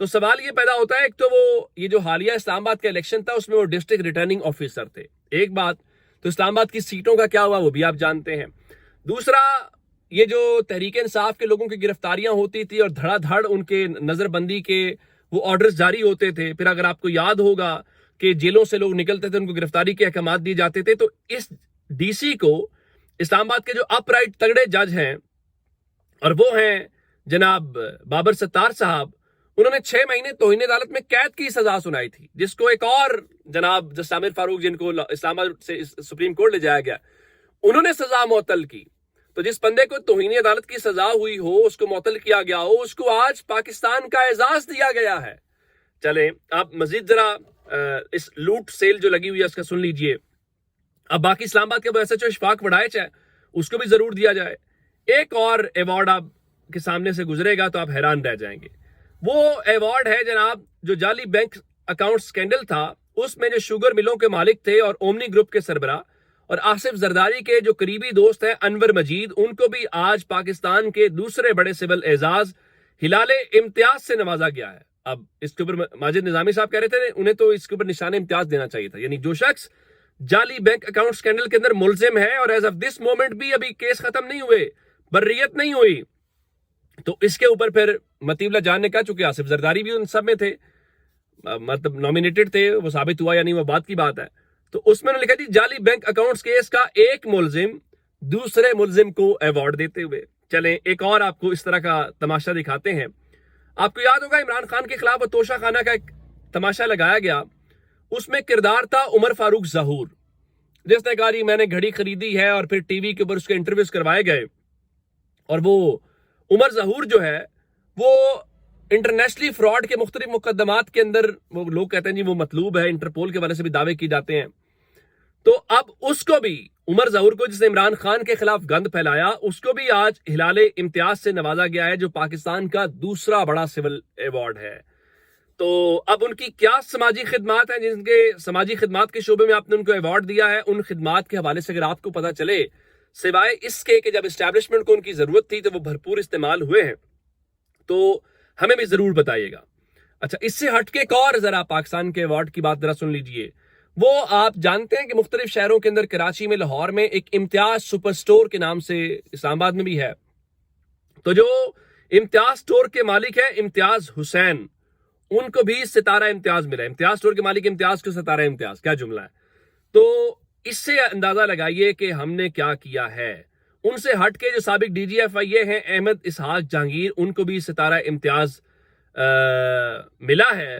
تو سوال یہ پیدا ہوتا ہے، ایک تو وہ یہ جو حالیہ اسلام آباد کا الیکشن تھا اس میں وہ ڈسٹرکٹ ریٹرننگ آفیسر تھے، ایک بات تو اسلام آباد کی سیٹوں کا کیا ہوا وہ بھی آپ جانتے ہیں، دوسرا یہ جو تحریک انصاف کے لوگوں کی گرفتاریاں ہوتی تھی اور دھڑا دھڑ ان کے نظر بندی کے وہ آرڈرز جاری ہوتے تھے، پھر اگر آپ کو یاد ہوگا کہ جیلوں سے لوگ نکلتے تھے ان کو گرفتاری کے احکامات دیے جاتے تھے، تو اس ڈی سی کو اسلام آباد کے جو اپ رائٹ تگڑے جج ہیں اور وہ ہیں جناب بابر ستار صاحب، انہوں نے 6 مہینے توہین عدالت میں قید کی سزا سنائی تھی، جس کو ایک اور جناب جسٹس عامر فاروق جن کو اسلام آباد سے سپریم کورٹ لے جایا گیا انہوں نے سزا معطل کی۔ تو جس بندے کو توہین عدالت کی سزا ہوئی ہو، اس کو معطل کیا گیا ہو، اس کو آج پاکستان کا اعزاز دیا گیا ہے۔ چلیں آپ مزید ذرا اس لوٹ سیل جو لگی ہوئی ہے اس کا سن لیجئے۔ اب باقی اسلام آباد کے وہ S H O Ashfaq Warraich ہے، اس کو بھی ضرور دیا جائے۔ ایک اور ایوارڈ آپ کے سامنے سے گزرے گا تو آپ حیران رہ جائیں گے، وہ ایوارڈ ہے جناب جو جعلی بینک اکاؤنٹ سکینڈل تھا، اس میں جو شوگر ملوں کے مالک تھے اور اومنی گروپ کے سربراہ اور آصف زرداری کے جو قریبی دوست ہیں انور مجید، ان کو بھی آج پاکستان کے دوسرے بڑے سول اعزاز ہلال امتیاز سے نوازا گیا ہے۔ اب اس کے اوپر ماجد نظامی صاحب کہہ رہے تھے انہیں تو اس کے اوپر نشان امتیاز دینا چاہیے تھا، یعنی جو شخص جعلی بینک اکاؤنٹ سکینڈل کے اندر ملزم ہے اور ایز آف دس مومنٹ بھی ابھی کیس ختم نہیں ہوئے، بریت نہیں ہوئی، تو اس کے اوپر پھر مطیب اللہ جان نے کہا چونکہ آصف زرداری بھی ان سب میں تھے، مطلب نامینیٹڈ تھے، وہ ثابت ہوا یا نہیں وہ بات کی بات ہے، تو اس میں نے لکھا تھی جعلی بینک اکاؤنٹس کیس کا ایک ملزم دوسرے ملزم کو ایوارڈ دیتے ہوئے۔ چلیں ایک اور آپ کو اس طرح کا تماشا دکھاتے ہیں۔ آپ کو یاد ہوگا عمران خان کے خلاف توشہ خانہ کا ایک تماشا لگایا گیا، اس میں کردار تھا عمر فاروق ظہور، جس نے کہا جی میں نے گھڑی خریدی ہے، اور پھر ٹی وی کے اوپر اس کے انٹرویوز کروائے گئے، اور وہ عمر ظہور جو ہے وہ انٹرنیشنلی فراڈ کے مختلف مقدمات کے اندر وہ لوگ کہتے ہیں جی وہ مطلوب ہے، انٹرپول کے والے سے بھی دعوے کی جاتے ہیں، تو اب اس کو بھی عمر ظہور کو جس نے عمران خان کے خلاف گند پھیلایا اس کو بھی آج ہلال امتیاز سے نوازا گیا ہے، جو پاکستان کا دوسرا بڑا سول ایوارڈ ہے۔ تو اب ان کی کیا سماجی خدمات ہیں، جن کے سماجی خدمات کے شعبے میں آپ نے ان کو ایوارڈ دیا ہے، ان خدمات کے حوالے سے اگر آپ کو پتا چلے، سوائے اس کے کہ جب اسٹیبلشمنٹ کو ان کی ضرورت تھی تو وہ بھرپور استعمال ہوئے ہیں، تو ہمیں بھی ضرور بتائیے گا۔ اچھا اس سے ہٹ کے ایک اور ذرا پاکستان کے ایوارڈ کی بات ذرا سن لیجئے۔ وہ آپ جانتے ہیں کہ مختلف شہروں کے اندر کراچی میں، لاہور میں ایک امتیاز سپر سٹور کے نام سے اسلام آباد میں بھی ہے، تو جو امتیاز سٹور کے مالک ہیں امتیاز حسین، ان کو بھی ستارہ امتیاز ملا ہے۔ امتیاز سٹور کے مالک امتیاز کو ستارہ امتیاز، کیا جملہ ہے! تو اس سے اندازہ لگائیے کہ ہم نے کیا کیا ہے۔ ان سے ہٹ کے جو سابق ڈی جی ایف آئی اے ہیں احمد اسحاق جہانگیر، ان کو بھی ستارہ امتیاز ملا ہے،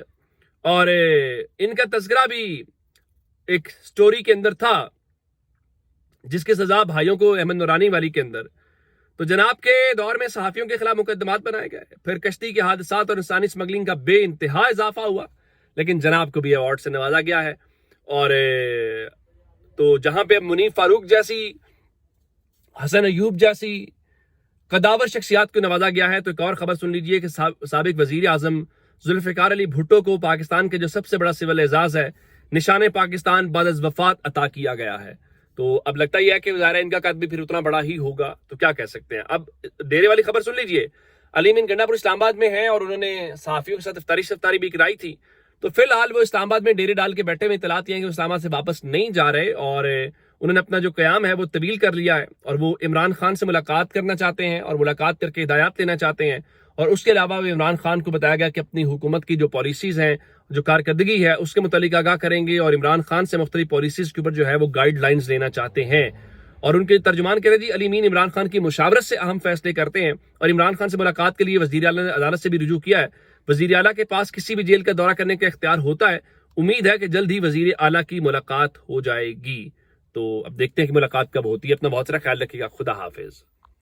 اور ان کا تذکرہ بھی ایک سٹوری کے اندر تھا جس کی سزا بھائیوں کو احمد نورانی والی کے اندر۔ تو جناب کے دور میں صحافیوں کے خلاف مقدمات بنائے گئے، پھر کشتی کے حادثات اور انسانی اسمگلنگ کا بے انتہا اضافہ ہوا، لیکن جناب کو بھی ایوارڈ سے نوازا گیا ہے۔ اور تو جہاں پہ منیف فاروق جیسی، حسن ایوب جیسی قداور شخصیات کو نوازا گیا ہے، تو ایک اور خبر سن لیجئے کہ سابق وزیر اعظم ذوالفقار علی بھٹو کو پاکستان کے جو سب سے بڑا سول اعزاز ہے نشان پاکستان بعد از وفات عطا کیا گیا ہے۔ تو اب لگتا ہی ہے کہ ظاہر ہے ان کا قد بھی پھر اتنا بڑا ہی ہوگا، تو کیا کہہ سکتے ہیں۔ اب ڈیرے والی خبر سن لیجئے، علیم گنڈا پور اسلام آباد میں ہیں اور انہوں نے صحافیوں کے ساتھ افطاری بھی کرائی تھی، تو فی الحال وہ اسلام آباد میں ڈیرے ڈال کے بیٹھے ہوئے، اطلاعات یہ ہیں کہ وہ اسلام آباد سے واپس نہیں جا رہے، اور انہوں نے اپنا جو قیام ہے وہ طویل کر لیا ہے، اور وہ عمران خان سے ملاقات کرنا چاہتے ہیں، اور ملاقات کر کے ہدایات لینا چاہتے ہیں، اور اس کے علاوہ وہ عمران خان کو بتایا گیا کہ اپنی حکومت کی جو پالیسیز ہیں، جو کارکردگی ہے، اس کے متعلق آگاہ کریں گے، اور عمران خان سے مختلف پالیسیز کے اوپر جو ہے وہ گائیڈ لائنز لینا چاہتے ہیں۔ اور ان کے ترجمان کہتے ہیں جی علی مین عمران خان کی مشاورت سے اہم فیصلے کرتے ہیں، اور عمران خان سے ملاقات کے لیے وزیر اعلیٰ نے عدالت سے بھی رجوع کیا ہے۔ وزیر اعلیٰ کے پاس کسی بھی جیل کا دورہ کرنے کا اختیار ہوتا ہے، امید ہے کہ جلد ہی وزیر اعلیٰ کی ملاقات ہو جائے گی۔ تو اب دیکھتے ہیں کہ ملاقات کب ہوتی ہے۔ اپنا بہت سارا خیال رکھیے گا، خدا حافظ۔